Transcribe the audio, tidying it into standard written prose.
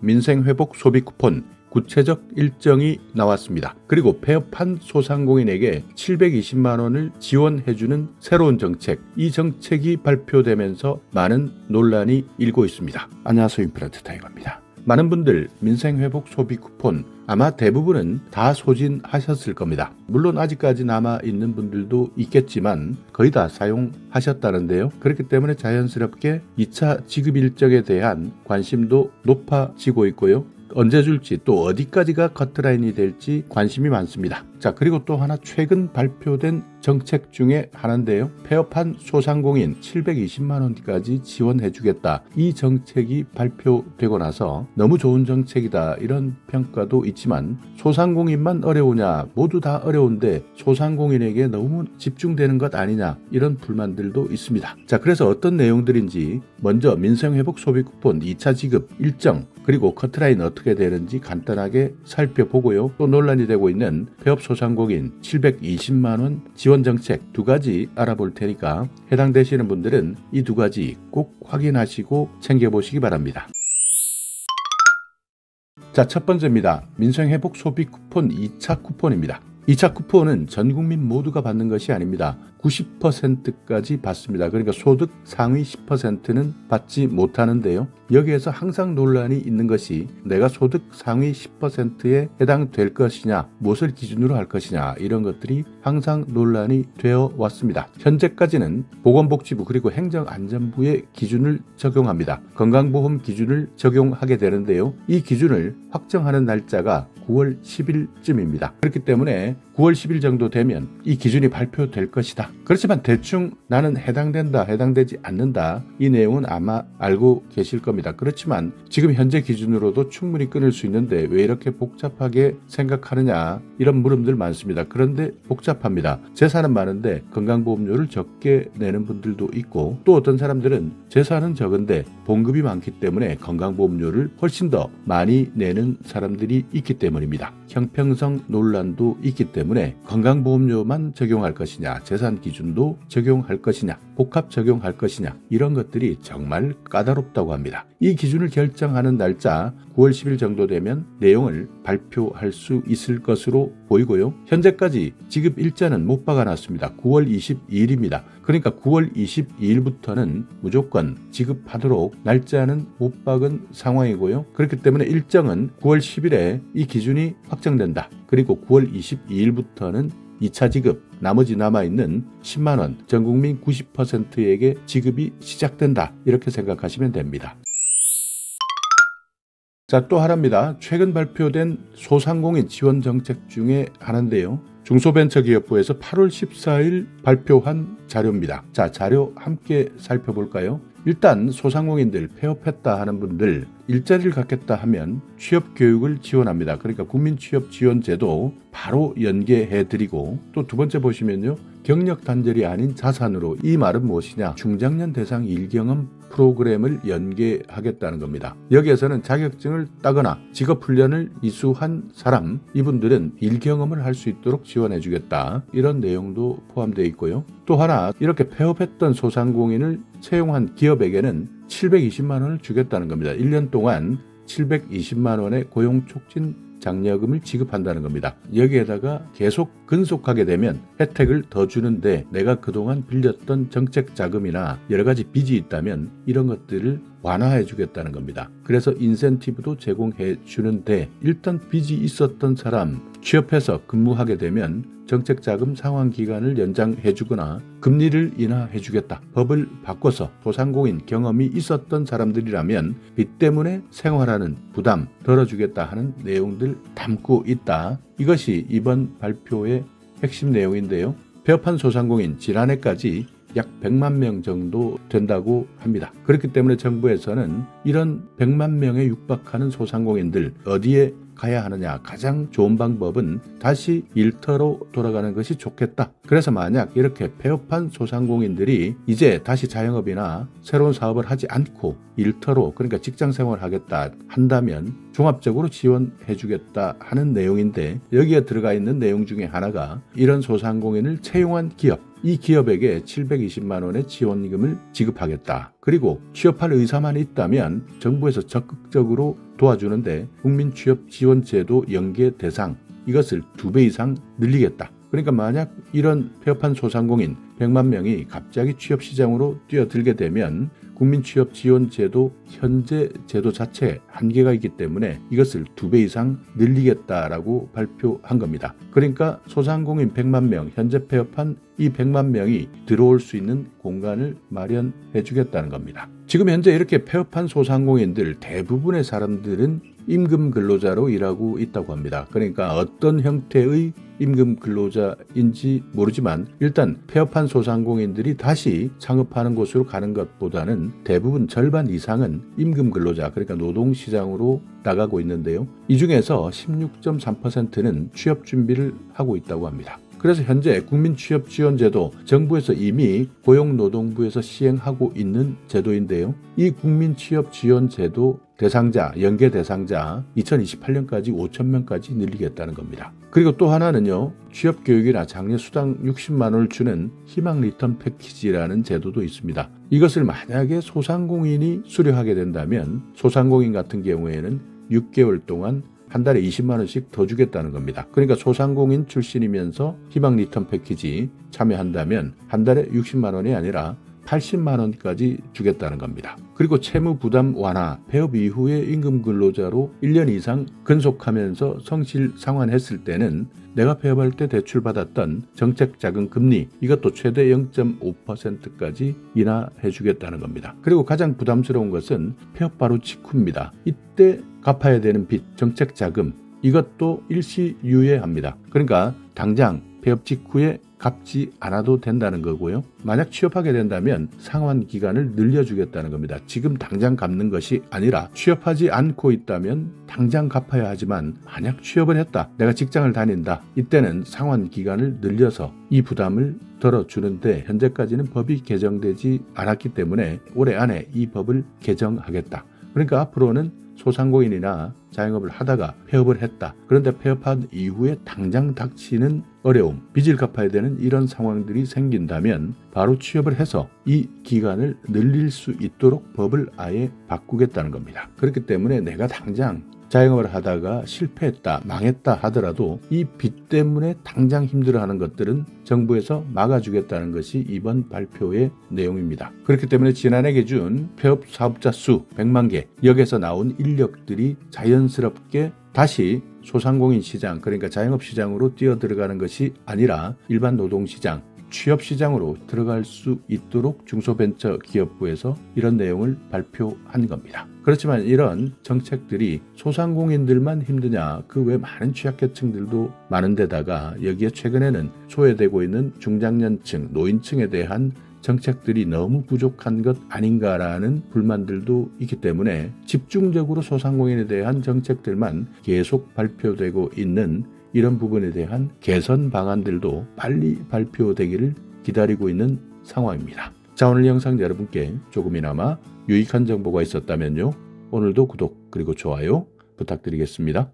민생회복 소비 쿠폰 구체적 일정이 나왔습니다. 그리고 폐업한 소상공인에게 720만 원을 지원해주는 새로운 정책, 이 정책이 발표되면서 많은 논란이 일고 있습니다. 안녕하세요, 임플란트 타이거입니다. 많은 분들 민생회복 소비 쿠폰 아마 대부분은 다 소진하셨을 겁니다. 물론 아직까지 남아있는 분들도 있겠지만 거의 다 사용하셨다는데요. 그렇기 때문에 자연스럽게 2차 지급 일정에 대한 관심도 높아지고 있고요. 언제 줄지 또 어디까지가 커트라인이 될지 관심이 많습니다. 자, 그리고 또 하나 최근 발표된 정책 중에 하나인데요. 폐업한 소상공인 720만 원까지 지원해주겠다. 이 정책이 발표되고 나서 너무 좋은 정책이다 이런 평가도 있지만 소상공인만 어려우냐, 모두 다 어려운데 소상공인에게 너무 집중되는 것 아니냐 이런 불만들도 있습니다. 자, 그래서 어떤 내용들인지 먼저 민생회복 소비 쿠폰 2차 지급 일정 그리고 커트라인 어떻게 되는지 간단하게 살펴보고요. 또 논란이 되고 있는 폐업 소상공인 720만 원 지원 정책 두 가지 알아볼 테니까 해당되시는 분들은 이 두 가지 꼭 확인하시고 챙겨보시기 바랍니다. 자, 첫 번째입니다. 민생회복 소비 쿠폰 2차 쿠폰입니다. 2차 쿠폰은 전 국민 모두가 받는 것이 아닙니다. 90%까지 받습니다. 그러니까 소득 상위 10%는 받지 못하는데요. 여기에서 항상 논란이 있는 것이 내가 소득 상위 10%에 해당될 것이냐, 무엇을 기준으로 할 것이냐 이런 것들이 항상 논란이 되어 왔습니다. 현재까지는 보건복지부 그리고 행정안전부의 기준을 적용합니다. 건강보험 기준을 적용하게 되는데요. 이 기준을 확정하는 날짜가 9월 10일쯤입니다. 그렇기 때문에 9월 10일 정도 되면 이 기준이 발표될 것이다. 그렇지만 대충 나는 해당된다, 해당되지 않는다 이 내용은 아마 알고 계실 겁니다. 그렇지만 지금 현재 기준으로도 충분히 끊을 수 있는데 왜 이렇게 복잡하게 생각하느냐 이런 물음들 많습니다. 그런데 복잡합니다. 재산은 많은데 건강보험료를 적게 내는 분들도 있고 또 어떤 사람들은 재산은 적은데 봉급이 많기 때문에 건강보험료를 훨씬 더 많이 내는 사람들이 있기 때문입니다. 형평성 논란도 있기 때문에 건강보험료만 적용할 것이냐, 재산 기준도 적용할 것이냐, 복합 적용할 것이냐 이런 것들이 정말 까다롭다고 합니다. 이 기준을 결정하는 날짜 9월 10일 정도 되면 내용을 발표할 수 있을 것으로 보이고요. 현재까지 지급 일자는 못 박아놨습니다. 9월 22일입니다. 그러니까 9월 22일부터는 무조건 지급하도록 날짜는 못 박은 상황이고요. 그렇기 때문에 일정은 9월 10일에 이 기준이 확정된다. 그리고 9월 22일부터는 2차 지급, 나머지 남아있는 10만원, 전국민 90%에게 지급이 시작된다. 이렇게 생각하시면 됩니다. 자, 또 하나입니다. 최근 발표된 소상공인 지원 정책 중에 하나인데요. 중소벤처기업부에서 8월 14일 발표한 자료입니다. 자, 자료 함께 살펴볼까요? 일단 소상공인들 폐업했다 하는 분들 일자리를 갖겠다 하면 취업교육을 지원합니다. 그러니까 국민취업지원제도 바로 연계해드리고 또 두 번째 보시면요. 경력 단절이 아닌 자산으로 이 말은 무엇이냐? 중장년 대상 일경험 프로그램을 연계하겠다는 겁니다. 여기에서는 자격증을 따거나 직업훈련을 이수한 사람 이분들은 일경험을 할 수 있도록 지원해주겠다. 이런 내용도 포함되어 있고요. 또 하나 이렇게 폐업했던 소상공인을 채용한 기업에게는 720만 원을 주겠다는 겁니다. 1년 동안 720만 원의 고용촉진 장려금을 지급한다는 겁니다. 여기에다가 계속 근속하게 되면 혜택을 더 주는데 내가 그동안 빌렸던 정책 자금이나 여러 가지 빚이 있다면 이런 것들을 완화해 주겠다는 겁니다. 그래서 인센티브도 제공해 주는데 일단 빚이 있었던 사람 취업해서 근무하게 되면 정책자금 상환기간을 연장해 주거나 금리를 인하해 주겠다. 법을 바꿔서 소상공인 경험이 있었던 사람들이라면 빚 때문에 생활하는 부담 덜어주겠다 하는 내용들 담고 있다. 이것이 이번 발표의 핵심 내용인데요. 폐업한 소상공인 지난해까지 약 100만 명 정도 된다고 합니다. 그렇기 때문에 정부에서는 이런 100만 명에 육박하는 소상공인들 어디에 가야 하느냐? 가장 좋은 방법은 다시 일터로 돌아가는 것이 좋겠다. 그래서 만약 이렇게 폐업한 소상공인들이 이제 다시 자영업이나 새로운 사업을 하지 않고 일터로 그러니까 직장생활을 하겠다 한다면 종합적으로 지원해 주겠다 하는 내용인데 여기에 들어가 있는 내용 중에 하나가 이런 소상공인을 채용한 기업 이 기업에게 720만 원의 지원금을 지급하겠다. 그리고 취업할 의사만 있다면 정부에서 적극적으로 도와주는데 국민취업지원제도 연계 대상 이것을 2배 이상 늘리겠다. 그러니까 만약 이런 폐업한 소상공인 100만 명이 갑자기 취업시장으로 뛰어들게 되면 국민취업지원제도 현재 제도 자체에 한계가 있기 때문에 이것을 2배 이상 늘리겠다라고 발표한 겁니다. 그러니까 소상공인 100만 명, 현재 폐업한 이 100만 명이 들어올 수 있는 공간을 마련해 주겠다는 겁니다. 지금 현재 이렇게 폐업한 소상공인들 대부분의 사람들은 임금 근로자로 일하고 있다고 합니다. 그러니까 어떤 형태의 임금 근로자인지 모르지만 일단 폐업한 소상공인들이 다시 창업하는 곳으로 가는 것보다는 대부분 절반 이상은 임금 근로자, 그러니까 노동시장으로 나가고 있는데요. 이 중에서 16.3%는 취업 준비를 하고 있다고 합니다. 그래서 현재 국민취업지원제도 정부에서 이미 고용노동부에서 시행하고 있는 제도인데요. 이 국민취업지원제도 대상자, 연계 대상자 2028년까지 5,000명까지 늘리겠다는 겁니다. 그리고 또 하나는요. 취업교육이나 장려 수당 60만 원을 주는 희망 리턴 패키지라는 제도도 있습니다. 이것을 만약에 소상공인이 수령하게 된다면 소상공인 같은 경우에는 6개월 동안 한 달에 20만 원씩 더 주겠다는 겁니다. 그러니까 소상공인 출신이면서 희망 리턴 패키지 참여한다면 한 달에 60만 원이 아니라 80만 원까지 주겠다는 겁니다. 그리고 채무 부담 완화, 폐업 이후에 임금 근로자로 1년 이상 근속하면서 성실 상환했을 때는 내가 폐업할 때 대출받았던 정책자금 금리 이것도 최대 0.5%까지 인하해 주겠다는 겁니다. 그리고 가장 부담스러운 것은 폐업 바로 직후입니다. 이때 갚아야 되는 빚, 정책자금 이것도 일시유예합니다. 그러니까 당장 폐업 직후에 갚지 않아도 된다는 거고요. 만약 취업하게 된다면 상환 기간을 늘려주겠다는 겁니다. 지금 당장 갚는 것이 아니라 취업하지 않고 있다면 당장 갚아야 하지만 만약 취업을 했다, 내가 직장을 다닌다, 이때는 상환 기간을 늘려서 이 부담을 덜어주는데 현재까지는 법이 개정되지 않았기 때문에 올해 안에 이 법을 개정하겠다. 그러니까 앞으로는 소상공인이나 자영업을 하다가 폐업을 했다. 그런데 폐업한 이후에 당장 닥치는 어려움, 빚을 갚아야 되는 이런 상황들이 생긴다면 바로 취업을 해서 이 기간을 늘릴 수 있도록 법을 아예 바꾸겠다는 겁니다. 그렇기 때문에 내가 당장 자영업을 하다가 실패했다, 망했다 하더라도 이 빚 때문에 당장 힘들어하는 것들은 정부에서 막아주겠다는 것이 이번 발표의 내용입니다. 그렇기 때문에 지난해 기준 폐업 사업자 수 100만 개, 여기에서 나온 인력들이 자연스럽게 다시 소상공인 시장, 그러니까 자영업 시장으로 뛰어들어가는 것이 아니라 일반 노동시장, 취업시장으로 들어갈 수 있도록 중소벤처기업부에서 이런 내용을 발표한 겁니다. 그렇지만 이런 정책들이 소상공인들만 힘드냐, 그 외 많은 취약계층들도 많은데다가 여기에 최근에는 소외되고 있는 중장년층, 노인층에 대한 정책들이 너무 부족한 것 아닌가라는 불만들도 있기 때문에 집중적으로 소상공인에 대한 정책들만 계속 발표되고 있는 이런 부분에 대한 개선 방안들도 빨리 발표되기를 기다리고 있는 상황입니다. 자, 오늘 영상 여러분께 조금이나마 유익한 정보가 있었다면요. 오늘도 구독 그리고 좋아요 부탁드리겠습니다.